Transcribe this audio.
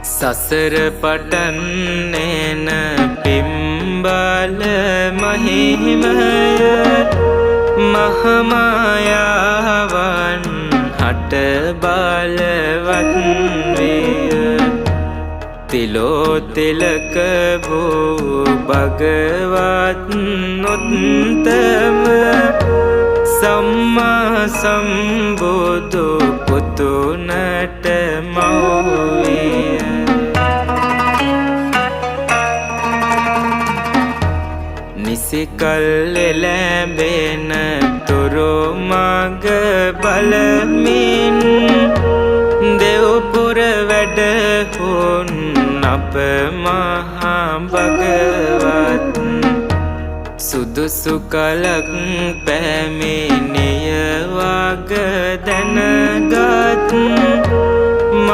සසර පටන්නේන පිම්බල මහිමය මහමායාවන් හට බලවත් විය තිලෝතිලක වූ භගවත් නොත්තම සම්මා සම්බුදු පුතුනට මව්විය නිසිකල් එළැඹෙන තුරු මග බලමින් දෙව්පුර වැඩහුන් අප මහා භගවත් සුදුසු කලක් පැමිණිය වග දැනගත් මව්